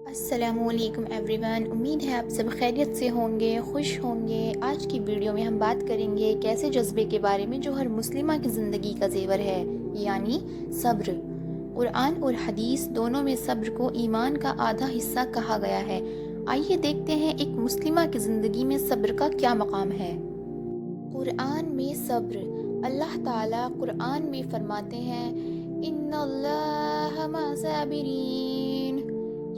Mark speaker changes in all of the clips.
Speaker 1: السلام علیکم every one, امید ہے آپ سب خیریت سے ہوں گے، خوش ہوں گے۔ آج کی ویڈیو میں ہم بات کریں گے ایک ایسے جذبے کے بارے میں جو ہر مسلمہ کی زندگی کا زیور ہے، یعنی صبر۔ قرآن اور حدیث دونوں میں صبر کو ایمان کا آدھا حصہ کہا گیا ہے۔ آئیے دیکھتے ہیں ایک مسلمہ کی زندگی میں صبر کا کیا مقام ہے۔ قرآن میں صبر، اللہ تعالیٰ قرآن میں فرماتے ہیں ان اللہ مع الصابرین،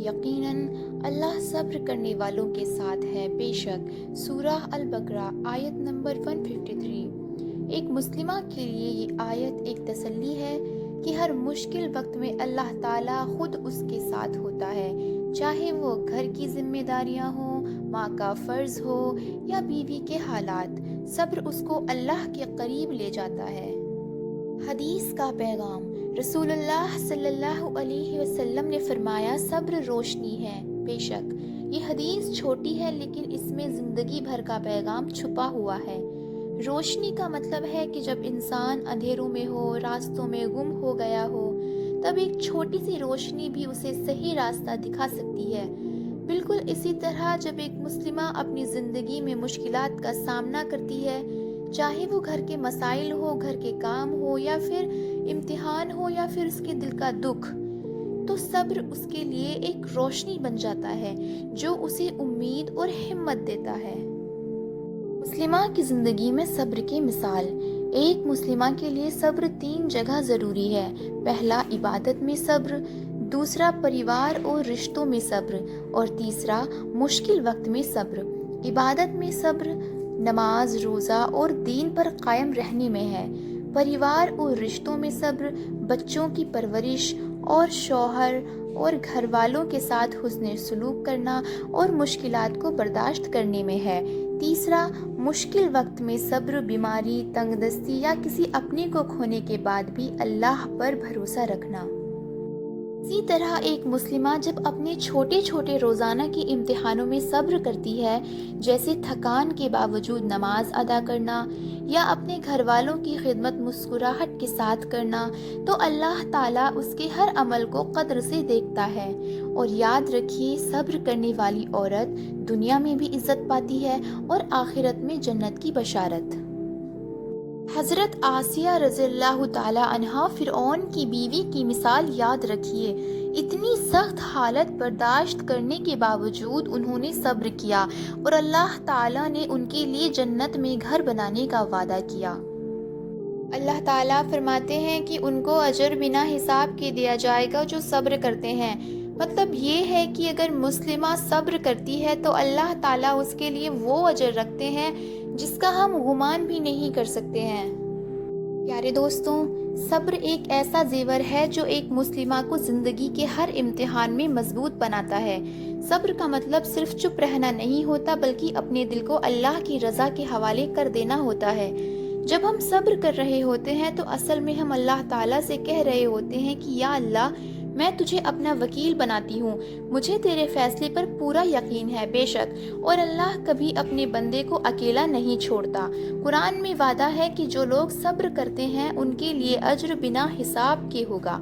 Speaker 1: یقیناً اللہ صبر کرنے والوں کے ساتھ ہے۔ بے شک سورہ البقرہ آیت نمبر 153۔ ایک مسلمہ کے لیے یہ آیت ایک تسلی ہے کہ ہر مشکل وقت میں اللہ تعالیٰ خود اس کے ساتھ ہوتا ہے، چاہے وہ گھر کی ذمہ داریاں ہوں، ماں کا فرض ہو یا بیوی کے حالات، صبر اس کو اللہ کے قریب لے جاتا ہے۔ حدیث کا پیغام، رسول اللہ صلی اللہ علیہ وسلم نے فرمایا صبر روشنی ہے۔ بے شک یہ حدیث چھوٹی ہے لیکن اس میں زندگی بھر کا پیغام چھپا ہوا ہے۔ روشنی کا مطلب ہے کہ جب انسان اندھیروں میں ہو، راستوں میں گم ہو گیا ہو، تب ایک چھوٹی سی روشنی بھی اسے صحیح راستہ دکھا سکتی ہے۔ بالکل اسی طرح جب ایک مسلمہ اپنی زندگی میں مشکلات کا سامنا کرتی ہے، چاہے وہ گھر کے مسائل ہو، گھر کے کام ہو یا پھر امتحان ہو یا پھر اس کے دل کا دکھ، تو صبر اس کے لیے ایک روشنی بن جاتا ہے جو اسے امید اور ہمت دیتا ہے۔ مسلمہ کی زندگی میں صبر کی مثال، ایک مسلمہ کے لیے صبر 3 جگہ ضروری ہے۔ پہلا عبادت میں صبر، دوسرا پریوار اور رشتوں میں صبر، اور تیسرا مشکل وقت میں صبر۔ عبادت میں صبر نماز، روزہ اور دین پر قائم رہنے میں ہے۔ پریوار اور رشتوں میں صبر بچوں کی پرورش اور شوہر اور گھر والوں کے ساتھ حسن سلوک کرنا اور مشکلات کو برداشت کرنے میں ہے۔ تیسرا مشکل وقت میں صبر بیماری، تنگ دستی یا کسی اپنے کو کھونے کے بعد بھی اللہ پر بھروسہ رکھنا۔ اسی طرح ایک مسلمہ جب اپنے چھوٹے چھوٹے روزانہ کے امتحانوں میں صبر کرتی ہے، جیسے تھکان کے باوجود نماز ادا کرنا یا اپنے گھر والوں کی خدمت مسکراہٹ کے ساتھ کرنا، تو اللہ تعالیٰ اس کے ہر عمل کو قدر سے دیکھتا ہے۔ اور یاد رکھیے صبر کرنے والی عورت دنیا میں بھی عزت پاتی ہے اور آخرت میں جنت کی بشارت۔ حضرت آسیہ رضی اللہ تعالی عنہا فرعون کی بیوی کی مثال یاد رکھیے۔ اتنی سخت حالت برداشت کرنے کے باوجود انہوں نے صبر کیا اور اللہ تعالیٰ نے ان کے لیے جنت میں گھر بنانے کا وعدہ کیا۔ اللہ تعالیٰ فرماتے ہیں کہ ان کو اجر بنا حساب کے دیا جائے گا جو صبر کرتے ہیں۔ مطلب یہ ہے کہ اگر مسلمہ صبر کرتی ہے تو اللہ تعالیٰ اس کے لیے وہ اجر رکھتے ہیں جس کا ہم گمان بھی نہیں کر سکتے ہیں۔ پیارے دوستوں، صبر ایک ایسا زیور ہے جو ایک مسلمہ کو زندگی کے ہر امتحان میں مضبوط بناتا ہے۔ صبر کا مطلب صرف چپ رہنا نہیں ہوتا بلکہ اپنے دل کو اللہ کی رضا کے حوالے کر دینا ہوتا ہے۔ جب ہم صبر کر رہے ہوتے ہیں تو اصل میں ہم اللہ تعالیٰ سے کہہ رہے ہوتے ہیں کہ یا اللہ، میں تجھے اپنا وکیل بناتی ہوں، مجھے تیرے فیصلے پر پورا یقین ہے۔ بے شک اور اللہ کبھی اپنے بندے کو اکیلا نہیں چھوڑتا۔ قرآن میں وعدہ ہے کہ جو لوگ صبر کرتے ہیں ان کے لیے اجر بنا حساب کے ہوگا۔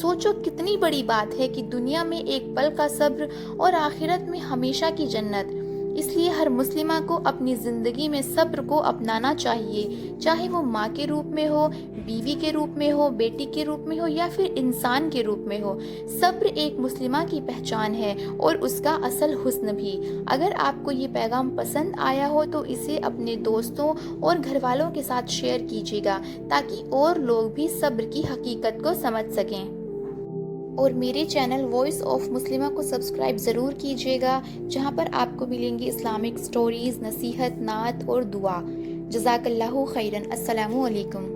Speaker 1: سوچو کتنی بڑی بات ہے کہ دنیا میں ایک پل کا صبر اور آخرت میں ہمیشہ کی جنت۔ اس لیے ہر مسلمہ کو اپنی زندگی میں صبر کو اپنانا چاہیے، چاہے وہ ماں کے روپ میں ہو، بیوی کے روپ میں ہو، بیٹی کے روپ میں ہو یا پھر انسان کے روپ میں ہو۔ صبر ایک مسلمہ کی پہچان ہے اور اس کا اصل حسن بھی۔ اگر آپ کو یہ پیغام پسند آیا ہو تو اسے اپنے دوستوں اور گھر والوں کے ساتھ شیئر کیجیے گا تاکہ اور لوگ بھی صبر کی حقیقت کو سمجھ سکیں۔ اور میرے چینل وائس آف مسلمہ کو سبسکرائب ضرور کیجیے گا، جہاں پر آپ کو ملیں گی اسلامک سٹوریز، نصیحت، نعت اور دعا۔ جزاک اللہ خیرن۔ السلام علیکم۔